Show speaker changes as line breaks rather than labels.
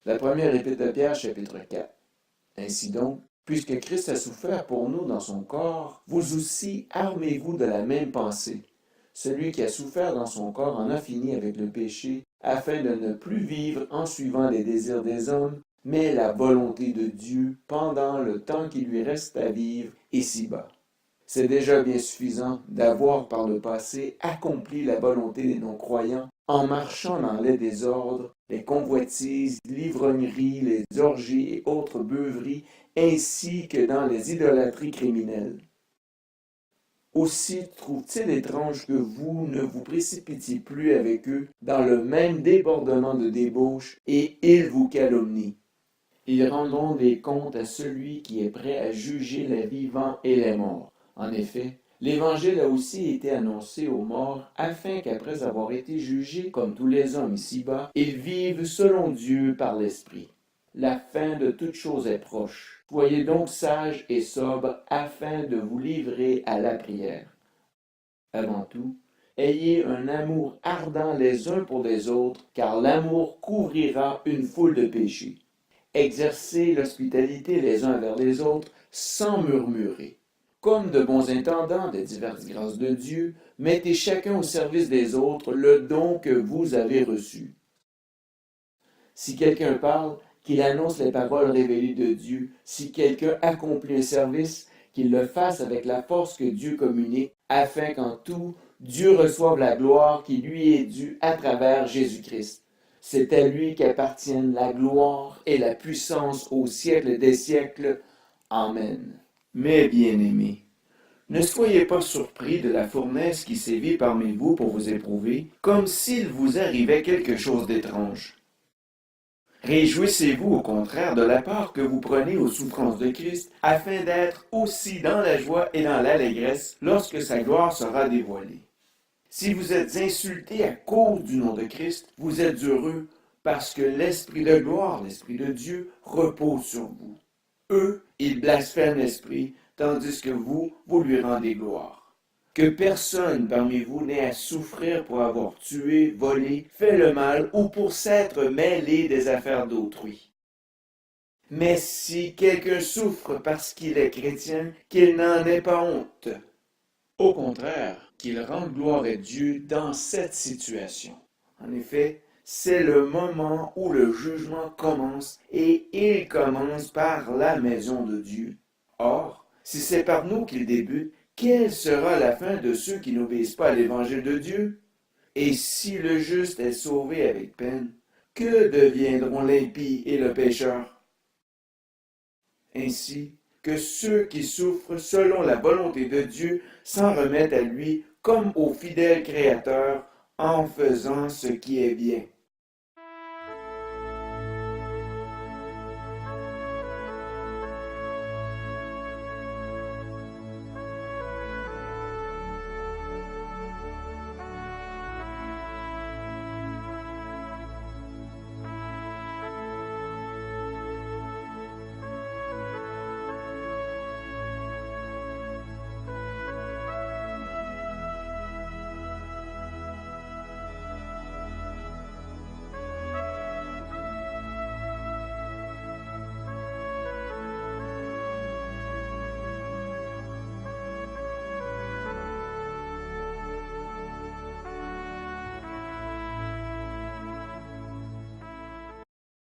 La première épître de Pierre, chapitre 4. Ainsi donc, puisque Christ a souffert pour nous dans son corps, vous aussi armez-vous de la même pensée. Celui qui a souffert dans son corps en a fini avec le péché, afin de ne plus vivre en suivant les désirs des hommes, mais la volonté de Dieu pendant le temps qui lui reste à vivre ici-bas. C'est déjà bien suffisant d'avoir par le passé accompli la volonté des non-croyants en marchant dans les désordres, les convoitises, l'ivrognerie, les orgies et autres beuveries, ainsi que dans les idolâtries criminelles. Aussi trouve-t-il étrange que vous ne vous précipitiez plus avec eux dans le même débordement de débauche, et ils vous calomnient. Ils rendront des comptes à celui qui est prêt à juger les vivants et les morts. En effet, l'Évangile a aussi été annoncé aux morts afin qu'après avoir été jugés comme tous les hommes ici-bas, ils vivent selon Dieu par l'Esprit. La fin de toute chose est proche. Soyez donc sages et sobres afin de vous livrer à la prière. Avant tout, ayez un amour ardent les uns pour les autres, car l'amour couvrira une foule de péchés. Exercez l'hospitalité les uns vers les autres sans murmurer. Comme de bons intendants des diverses grâces de Dieu, mettez chacun au service des autres le don que vous avez reçu. Si quelqu'un parle, qu'il annonce les paroles révélées de Dieu. Si quelqu'un accomplit un service, qu'il le fasse avec la force que Dieu communique, afin qu'en tout, Dieu reçoive la gloire qui lui est due à travers Jésus-Christ. C'est à lui qu'appartiennent la gloire et la puissance au siècle des siècles. Amen. Mes bien-aimés, ne soyez pas surpris de la fournaise qui sévit parmi vous pour vous éprouver, comme s'il vous arrivait quelque chose d'étrange. Réjouissez-vous au contraire de la part que vous prenez aux souffrances de Christ, afin d'être aussi dans la joie et dans l'allégresse lorsque sa gloire sera dévoilée. Si vous êtes insultés à cause du nom de Christ, vous êtes heureux parce que l'Esprit de gloire, l'Esprit de Dieu, repose sur vous. Eux, ils blasphèment l'Esprit, tandis que vous, vous lui rendez gloire. Que personne parmi vous n'ait à souffrir pour avoir tué, volé, fait le mal ou pour s'être mêlé des affaires d'autrui. Mais si quelqu'un souffre parce qu'il est chrétien, qu'il n'en ait pas honte. Au contraire, qu'il rende gloire à Dieu dans cette situation. En effet, c'est le moment où le jugement commence et il commence par la maison de Dieu. Or, si c'est par nous qu'il débute, quelle sera la fin de ceux qui n'obéissent pas à l'évangile de Dieu? Et si le juste est sauvé avec peine, que deviendront l'impie et le pécheur? Ainsi que ceux qui souffrent selon la volonté de Dieu s'en remettent à lui comme au fidèle Créateur en faisant ce qui est bien.